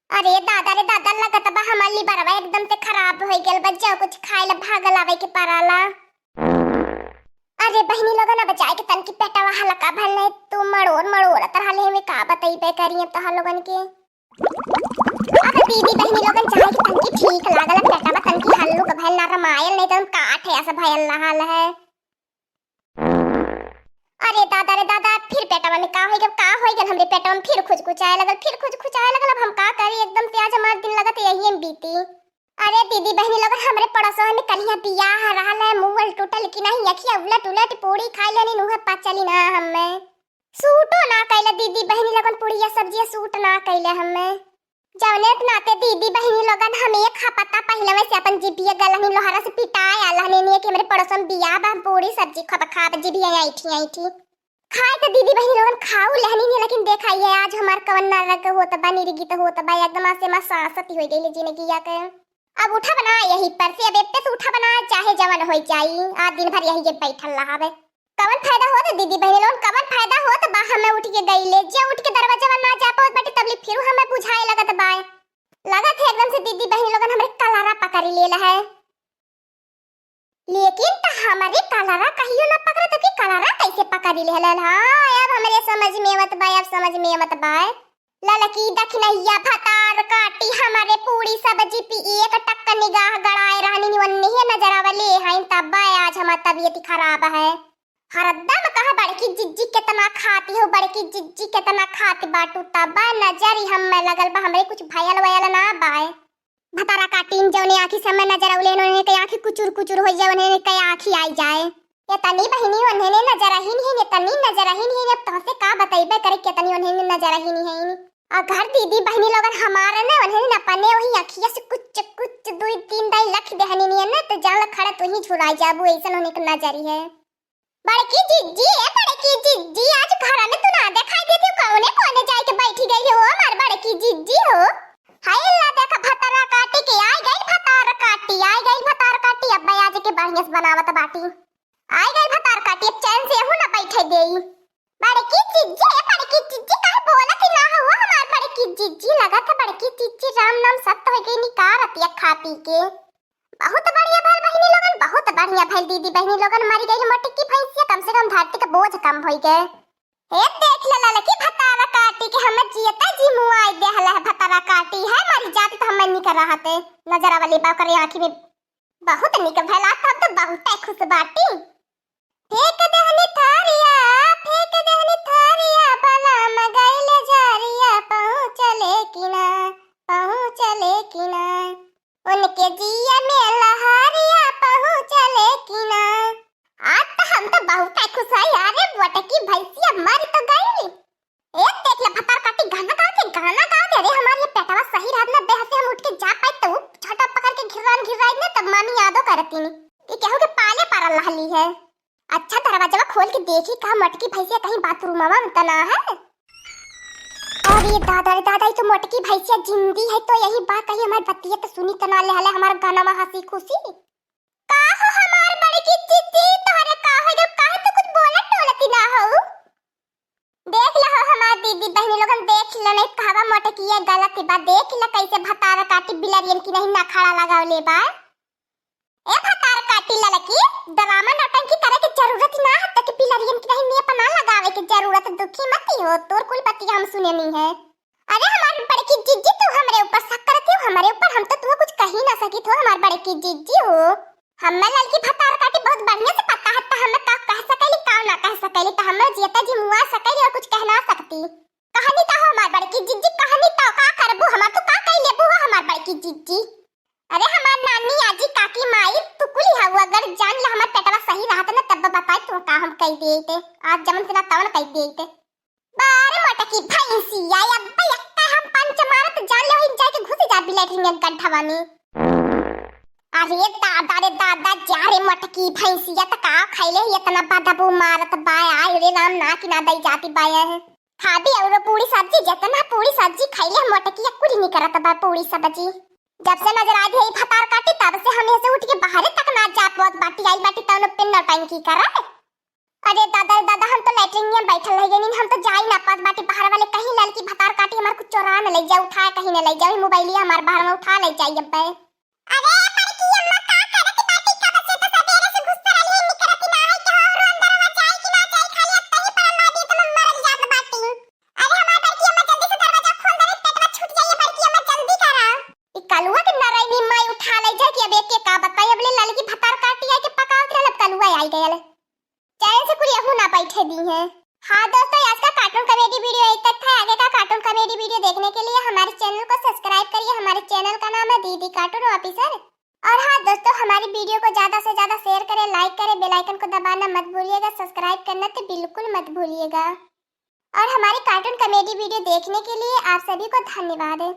अरे दादा रे दादा, लगत बा हमार लिबरवा एकदम से खराब हो गेल बा। जाओ कुछ खाए ला भागल आवे के पराला। अरे बहनी लोगन अब जाए के तनकी पेटवा हल्का भल है, तू मड़ोर मड़ोर तरह में का बताई बे करिए तो लोगन के। अब दीदी बहनी लोगन जाए के तनकी ठीक लागल पेटवा तनकी हल्लू का भल ना रमायल नहीं तो काठ है ऐसा भयल हाल है। अरे दादा रे दादा, फिर पेटवा में का हो गया हमरे पेटवा में फिर खुचखुचाए लगल अब हम का करी। एकदम से आज हमार दिन लगत यही में बीती। अरे दीदी बहनी लोग हमरे पड़ोसवा में कलिया बियाह रहल है, मुंह टूटल की नहीं, अखिया उलट उलट पूरी खाई लेनी नुह पचली ना हमें। सूटो ना कैले दीदी बहनी लोगन, पूड़िया सब्जिया सूट ना कैले हमें। जवने नाते दीदी बहनी लोगन हम एक खपता पहले में से अपन जीभिया गलहनी लोहारा से पिटाए आलहनी नहीं कि मेरे पड़ोस में बियाह बा, पूरी सब्जी खा जीभिया आई थी खाए तो दीदी बहनी लोगन खाऊ लहनी नहीं, लेकिन देखा ये आज हमार कवन नरक होता बा, निरगित होता बा, एकदम से मां सांसती हो गई जीने की के। अब उठा बना यही पर से, अब एते से उठा बना चाहे जवन हो जाई, आज दिन भर यही जे बैठल रहावे। कवन फायदा होत दीदी बहनी लोगन, कवन फायदा होत बा। हमें उठ के गईले जे उठ के दरवाजा ना जा पाओ बटे तबली फिर हमें बुझाए लगत बा। लगत है एकदम से दीदी बहनी लोगन हमरे कलारा पकड़ लेला है, लेकिन तो हमारे कलारा कहियो ना पकड़ तो कि कलारा कैसे पकड़ लेला। हां अब हमरे समझ में मत बा, अब समझ में मत बा। ललकी दखनैया भतार काटी हमारे पूरी सब्जी पी एक टक निगाह गड़ाए रहनी निवन्नी है नजर आवले हैं, तब आज हमारी तबीयत खराब है। हरदम कहा बड़की जिज्जी कितना खाती हो, बड़की जिज्जी कितना खाती बाटू, तब नजर ही हम लगल बा हमरे कुछ भयल वयल ना बाए। भतारा काटीन जौने आंखी समय नजर आवले ने कई आंखी कुचुर कुचुर हो जाए, ने कई आंखी आई जाए। ये तनी बहिनी उन्हें नजर ही नहीं, ये तनी नजर ही नहीं। अब तो से का बताइबे करे के तनी उन्हें नजर ही नहीं है। और घर दीदी बहनी लोगन हमारे ने उन्हें न पने वही अखिया से कुछ कुछ दुई तीन दाई लख देहनी नहीं है तो जाल खड़ा तो ही छुड़ाई जाबू, ऐसा होने का नजरी है। बड़की जिज्जी आज घर में तू ना दिखाई देती कौने कोने जाए के बैठी गई हो हमार बड़की जिज्जी हो। हाय अल्लाह देखा भतारा काटी के आई गई भतार काटी अब आज के बढ़िया से बनावत बाटी आई गई भतार काटी, अब चैन से हूं ना बैठे देई। बड़की जिज्जी काहे बोलत ही ना हो हमार बड़की जिज्जी, लगत है बड़की जिज्जी राम नाम सत्य हो गई निकारत खा पी के। बहुत बढ़िया भल बहनी लोगन, बहुत बढ़िया भल दीदी बहनी लोगन, मरी गई मोटी की भैंसिया, कम से कम धरती का बोझ कम हो गए। ए देख ले ललकी भतारा काटी के हम जियता जी मुंह आई देहला है, भतारा काटी है मरी जाती तो हम नहीं कर रहते। नजर वाली बात करे आंखी में बहुत निक भला, तब तो बहुत खुश बाटी। फेंक देहनी थारिया बला मगैले झारिया, पहुंचले कि ना उनके जिया में लहरिया, पहुंचले कि ना। आज तो हम तो बहुत खुश है यार, बटकी भैंसिया मर तो गई। एक देख ले भतार काटी गाना गाते अरे हमारे ये पेटवा सही रात में बेह से हम उठ के जा पाए तो छोटा पकड़ के घिराई ना, तब मामी यादो करती नहीं कि कहूं के पाले पारा लहली है। अच्छा दरवाजा खोल के देखी कहा मटकी भैंसिया कहीं बाथरूम में तो ना है। अरे दादा तो मटकी भैंसिया जिंदी है तो यही बात कही हमारी बतिया तो सुनी तो ना ले हले हमार गाना में हंसी खुशी। का हो हमार बड़की चिच्ची तोहरे का हो जब काहे तो कुछ बोलत टोलती ना हो। देख लो हमार दीदी बहनी लोगन, देख लो नहीं कहवा मटकी ये गलत बात, देख लो कैसे भतार काटी बिलरियन की नहीं ना खड़ा लगावले बा। ए भतार काटी ललकी ड्रामा नौटंकी करे की जरूरत ना है, तक बिलरियन की नहीं ने पना लगावे की जरूरत, दुखी मत हो तोर कुल पति हम सुने नहीं है। अरे हमारी बड़की जिज्जी तू हमरे ऊपर शक करती हो, हमारे ऊपर हम तो तू कुछ कह ही ना सकी तो हमारी बड़की जिज्जी हो। हमें ललकी भतार काटी बहुत बढ़िया से पता है तो हमें का कह सकेली का ना कह सकेली, तो हमें जियता जी मुआ सकेली और कुछ कह ना सकती। कहानी तो हमारी बड़की जिज्जी, कहानी तो का करबू हमार तू का कह लेबू हमारी बड़की जिज्जी। अरे हमार नानी आजी काकी माई टुकुली हवा, अगर जान ला हमार पेटवा सही रहत ना तब बताए तो का हम कह देते, आज जमन से ना तवन कह देते। बारे मटकी भैंसिया अब यक्का हम पंच मारत जान ले जाए के घुस जा बिलेटरी में गड्ढवा में। अरे दादा जा रे मटकी भैंसिया त का खैले इतना बदबू मारत बाय आय रे राम ना कि ना दई जाती बाय है। खाबी और पूरी सब्जी जितना पूरी सब्जी खैले मटकी कुछ नहीं करत बा पूरी सब्जी। जब से नजर आ गई भतार काटी तब से हम ऐसे उठ के बाहर तक ना जा पावत बाटी आई बाटी तौन पे नौटंकी करे। अरे दादा दादा हम तो लैट्रिन में बैठल रह गनी, हम तो जाई ना पास बाटी बाहर वाले कहीं लड़की भतार काटी हमार कुछ चोरा न ले जाए, उठाए कहीं न ले जाए, मोबाइलिया हमार बाहर में उठा ले जाए अब पे। अरे पर की अम्मा का करत बाटी का बच्चे तो सवेरे से घुस कर रही निकरत ना है कि और अंदर वा जाए कि ना जाए, खाली अब तही पर ला दी तो मर जात बाटी। अरे हमार पर की अम्मा जल्दी से दरवाजा खोल दे, पेटवा छूट जाइए, पर की अम्मा जल्दी करा। ई कलुआ के नरई माई उठा ले जाए कि अब एक एक का बताई, अब ले लड़की भतार काटी है कि पकावत रहल, कलुआ आई गयल चैन से कुछ यहू ना बैठे दी है। हाँ दोस्तों, आज का कार्टून कॉमेडी वीडियो यही तक था। आगे का कार्टून कॉमेडी वीडियो देखने के लिए हमारे चैनल को सब्सक्राइब करिए। हमारे चैनल का नाम है दीदी कार्टून ऑफिसर। और हाँ दोस्तों, हमारी वीडियो को ज्यादा से ज्यादा शेयर करें, लाइक करें, बेल आइकन को दबाना मत भूलिएगा, सब्सक्राइब करना तो बिल्कुल मत भूलिएगा। और हमारी कार्टून कॉमेडी वीडियो देखने के लिए आप सभी को धन्यवाद।